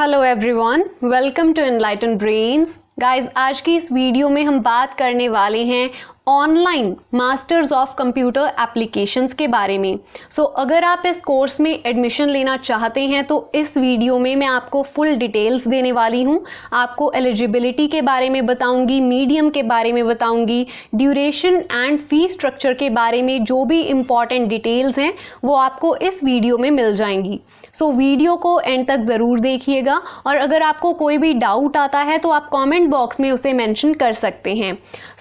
Hello everyone, welcome to enlighten brains. Guys, आज की इस वीडियो में हम बात करने वाले हैं online masters of computer applications के बारे में। अगर आप इस कोर्स में एडमिशन लेना चाहते हैं तो इस वीडियो में मैं आपको फुल डिटेल्स देने वाली हूं। आपको एलिजिबिलिटी के बारे में बताऊंगी, मीडियम के बारे में बताऊंगी, ड्यूरेशन एंड फी स्ट्रक्चर के बारे में जो भी इम्पॉर्टेंट डिटेल्स हैं वो आपको इस वीडियो में मिल जाएंगी। वीडियो को एंड तक ज़रूर देखिएगा और अगर आपको कोई भी डाउट आता है तो आप कमेंट बॉक्स में उसे मेंशन कर सकते हैं।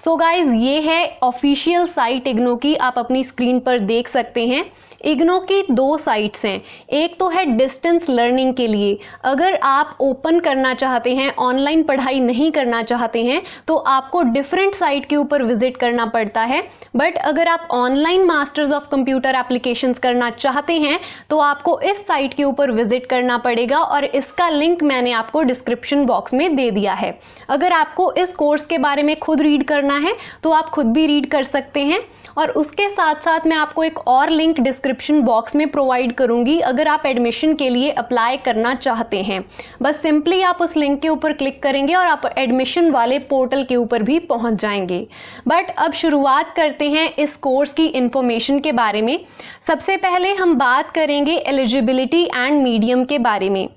गाइस, ये है ऑफिशियल साइट इग्नो की, आप अपनी स्क्रीन पर देख सकते हैं। इग्नो की दो साइट्स हैं, एक तो है डिस्टेंस लर्निंग के लिए। अगर आप ओपन करना चाहते हैं, ऑनलाइन पढ़ाई नहीं करना चाहते हैं तो आपको डिफरेंट साइट के ऊपर विजिट करना पड़ता है। बट अगर आप online masters of computer applications करना चाहते हैं तो आपको इस साइट के ऊपर विजिट करना पड़ेगा और इसका लिंक मैंने आपको डिस्क्रिप्शन बॉक्स में दे दिया है। अगर आपको इस कोर्स के बारे में खुद रीड करना है तो आप खुद भी रीड कर सकते हैं और उसके साथ साथ मैं आपको एक और लिंक डिस्क्रिप्शन बॉक्स में प्रोवाइड करूंगी अगर आप एडमिशन के लिए अप्लाई करना चाहते हैं। बस सिंपली आप उस लिंक के ऊपर क्लिक करेंगे और आप एडमिशन वाले पोर्टल के ऊपर भी पहुंच जाएंगे। बट अब शुरुआत करते हैं इस कोर्स की इंफॉर्मेशन के बारे में। सबसे पहले हम बात करेंगे एलिजिबिलिटी एंड मीडियम के बारे में।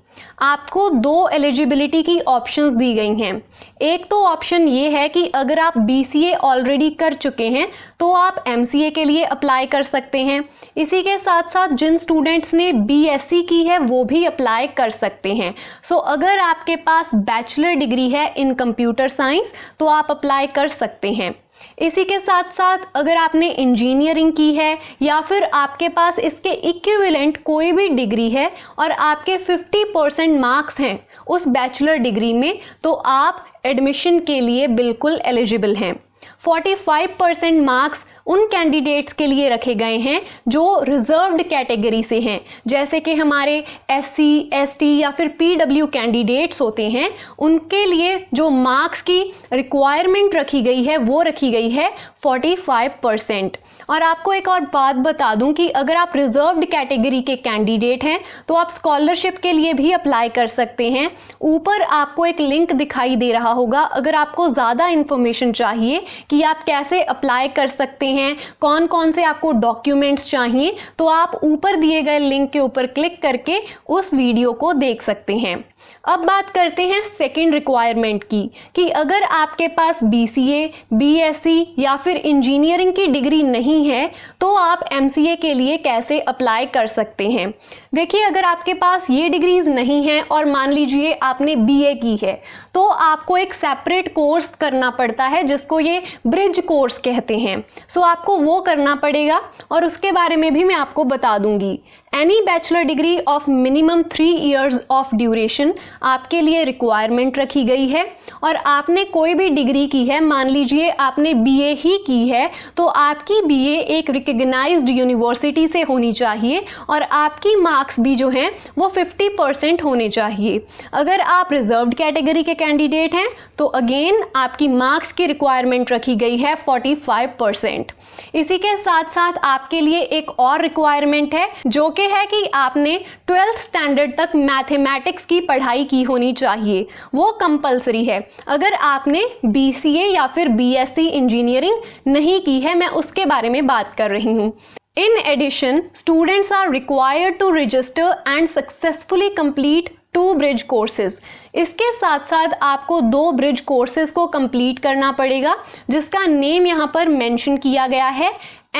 आपको दो एलिजिबिलिटी की ऑप्शंस दी गई हैं। एक तो ऑप्शन ये है कि अगर आप BCA ऑलरेडी कर चुके हैं तो आप MCA के लिए अप्लाई कर सकते हैं। इसी के साथ साथ जिन स्टूडेंट्स ने BSc की है वो भी अप्लाई कर सकते हैं। अगर आपके पास बैचलर डिग्री है इन कंप्यूटर साइंस तो आप अप्लाई कर सकते हैं। इसी के साथ साथ अगर आपने इंजीनियरिंग की है या फिर आपके पास इसके इक्विवेलेंट कोई भी डिग्री है और आपके 50% मार्क्स हैं उस बैचलर डिग्री में तो आप एडमिशन के लिए बिल्कुल एलिजिबल हैं। 45% मार्क्स उन कैंडिडेट्स के लिए रखे गए हैं जो रिजर्व्ड कैटेगरी से हैं, जैसे कि हमारे SC, ST या फिर PW कैंडिडेट्स होते हैं। उनके लिए जो मार्क्स की रिक्वायरमेंट रखी गई है वो रखी गई है 45%। और आपको एक और बात बता दूं कि अगर आप रिजर्व्ड कैटेगरी के कैंडिडेट हैं तो आप स्कॉलरशिप के लिए भी अप्लाई कर सकते हैं। ऊपर आपको एक लिंक दिखाई दे रहा होगा। अगर आपको ज़्यादा इन्फॉर्मेशन चाहिए कि आप कैसे अप्लाई कर सकते हैं, कौन कौन से आपको डॉक्यूमेंट्स चाहिए, तो आप ऊपर दिए गए लिंक के ऊपर क्लिक करके उस वीडियो को देख सकते हैं। अब बात करते हैं सेकेंड रिक्वायरमेंट की कि अगर आपके पास BCA, BSc या फिर इंजीनियरिंग की डिग्री नहीं है तो आप MCA के लिए कैसे अप्लाई कर सकते हैं। देखिए, अगर आपके पास ये डिग्रीज नहीं हैं और मान लीजिए आपने BA की है तो आपको एक सेपरेट कोर्स करना पड़ता है जिसको ये ब्रिज कोर्स कहते हैं। आपको वो करना पड़ेगा और उसके बारे में भी मैं आपको बता दूंगी। Any bachelor degree of minimum 3 years of duration आपके लिए रिक्वायरमेंट रखी गई है। और आपने कोई भी डिग्री की है, मान लीजिए आपने BA ही की है तो आपकी BA एक रिकग्नाइज्ड यूनिवर्सिटी से होनी चाहिए और आपकी मार्क्स भी जो हैं वो 50% होने चाहिए। अगर आप रिजर्व्ड कैटेगरी के कैंडिडेट हैं तो अगेन आपकी मार्क्स की रिक्वायरमेंट रखी गई है 45%। इसी के साथ साथ आपके लिए एक और रिक्वायरमेंट है जो कि है कि आपने 12th स्टैंडर्ड तक मैथमेटिक्स की पढ़ाई की होनी चाहिए, वो कंपलसरी है। अगर आपने BCA या फिर BSc इंजीनियरिंग नहीं की है, मैं उसके बारे में बात कर रही हूँ। In addition, students are required to register and successfully complete 2 bridge courses। इसके साथ साथ आपको 2 ब्रिज कोर्सेज को कंप्लीट करना पड़ेगा जिसका नेम यहाँ पर मेंशन किया गया है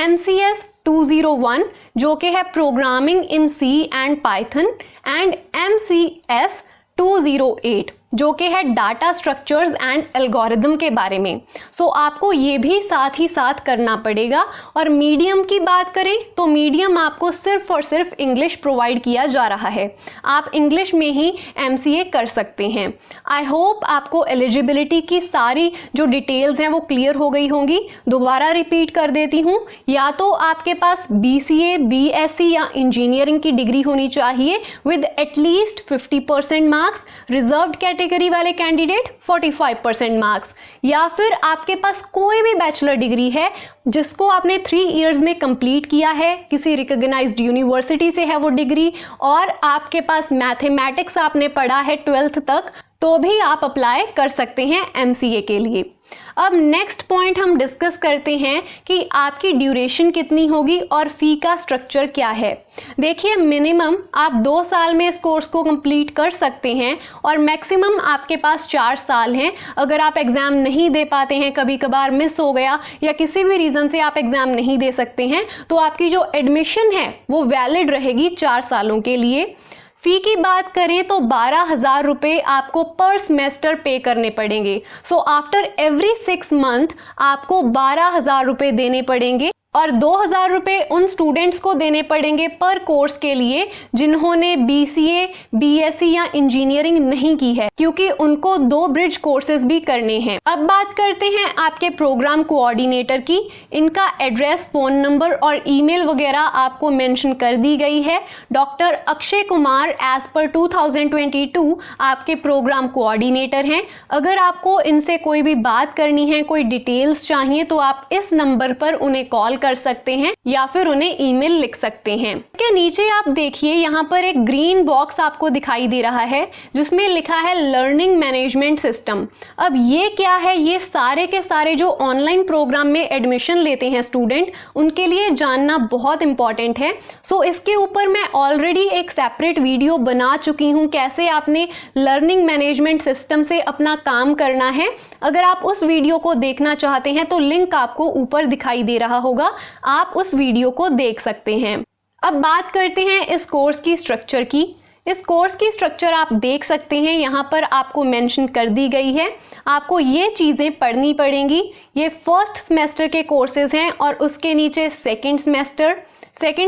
MCS 201 जो कि है programming in C and Python and MCS 208 जो कि है डाटा स्ट्रक्चर्स एंड एल्गोरिदम के बारे में। आपको ये भी साथ ही साथ करना पड़ेगा। और मीडियम की बात करें तो मीडियम आपको सिर्फ और सिर्फ इंग्लिश प्रोवाइड किया जा रहा है। आप इंग्लिश में ही MCA कर सकते हैं। आई होप आपको एलिजिबिलिटी की सारी जो डिटेल्स हैं वो क्लियर हो गई होंगी। दोबारा रिपीट कर देती हूँ, या तो आपके पास BCA, BSc या इंजीनियरिंग की डिग्री होनी चाहिए with at least 50% marks. Reserved category category वाले कैंडिडेट 45% मार्क्स, या फिर आपके पास कोई भी बैचलर डिग्री है जिसको आपने 3 इयर्स में कंप्लीट किया है, किसी रिकॉग्नाइज्ड यूनिवर्सिटी से है वो डिग्री, और आपके पास मैथमेटिक्स आपने पढ़ा है 12th तक, तो भी आप अप्लाई कर सकते हैं MCA के लिए। अब नेक्स्ट पॉइंट हम डिस्कस करते हैं कि आपकी ड्यूरेशन कितनी होगी और फी का स्ट्रक्चर क्या है। देखिए, मिनिमम आप 2 साल में इस कोर्स को कंप्लीट कर सकते हैं और मैक्सिमम आपके पास 4 साल हैं। अगर आप एग्ज़ाम नहीं दे पाते हैं, कभी कभार मिस हो गया या किसी भी रीज़न से आप एग्ज़ाम नहीं दे सकते हैं, तो आपकी जो एडमिशन है वो वैलिड रहेगी 4 सालों के लिए। फी की बात करें तो 12,000 रुपये आपको पर सेमेस्टर पे करने पड़ेंगे। सो आफ्टर एवरी 6 मंथ आपको 12,000 रुपये देने पड़ेंगे, और 2,000 रुपये उन स्टूडेंट्स को देने पड़ेंगे पर कोर्स के लिए जिन्होंने BCA, BSc या इंजीनियरिंग नहीं की है, क्योंकि उनको 2 ब्रिज कोर्सेज भी करने हैं। अब बात करते हैं आपके प्रोग्राम कोऑर्डिनेटर की। इनका एड्रेस, फ़ोन नंबर और ईमेल वगैरह आपको मेंशन कर दी गई है। Doctor Akshay Kumar as per 2022 आपके प्रोग्राम कोऑर्डिनेटर हैं। अगर आपको इनसे कोई भी बात करनी है, कोई डिटेल्स चाहिए, तो आप इस नंबर पर उन्हें कॉल कर सकते हैं या फिर उन्हें ईमेल लिख सकते हैं। इसके नीचे आप देखिए, यहाँ पर एक ग्रीन बॉक्स आपको दिखाई दे रहा है जिसमें लिखा है लर्निंग मैनेजमेंट सिस्टम। अब ये क्या है? ये सारे के सारे जो ऑनलाइन प्रोग्राम में एडमिशन लेते हैं स्टूडेंट, उनके लिए जानना बहुत इंपॉर्टेंट है। सो इसके ऊपर मैं ऑलरेडी एक सेपरेट वीडियो बना चुकी हूँ, कैसे आपने लर्निंग मैनेजमेंट सिस्टम से अपना काम करना है। अगर आप उस वीडियो को देखना चाहते हैं तो लिंक आपको ऊपर दिखाई दे रहा होगा, आप उस वीडियो को देख सकते हैं। अब बात करते हैं इस कोर्स की स्ट्रक्चर की। इस कोर्स की स्ट्रक्चर आप देख सकते हैं, यहाँ पर आपको मेंशन कर दी गई है। आपको ये चीज़ें पढ़नी पड़ेंगी। ये फर्स्ट सेमेस्टर के कोर्सेज हैं और उसके नीचे सेकेंड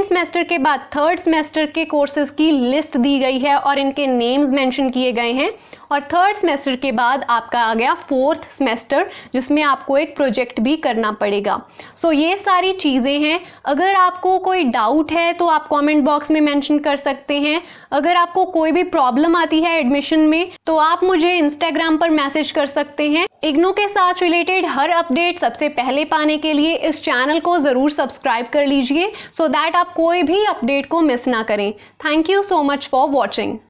सेमेस्टर के बाद थर्ड सेमेस्टर के कोर्सेज की लिस्ट दी गई है और इनके नेम्स मेंशन किए गए हैं। और थर्ड सेमेस्टर के बाद आपका आ गया फोर्थ सेमेस्टर, जिसमें आपको एक प्रोजेक्ट भी करना पड़ेगा। सो ये सारी चीज़ें हैं। अगर आपको कोई डाउट है तो आप कमेंट बॉक्स में मेंशन कर सकते हैं। अगर आपको कोई भी प्रॉब्लम आती है एडमिशन में तो आप मुझे इंस्टाग्राम पर मैसेज कर सकते हैं। इग्नू के साथ रिलेटेड हर अपडेट सबसे पहले पाने के लिए इस चैनल को ज़रूर सब्सक्राइब कर लीजिए, सो दैट आप कोई भी अपडेट को मिस ना करें। Thank you so much for watching.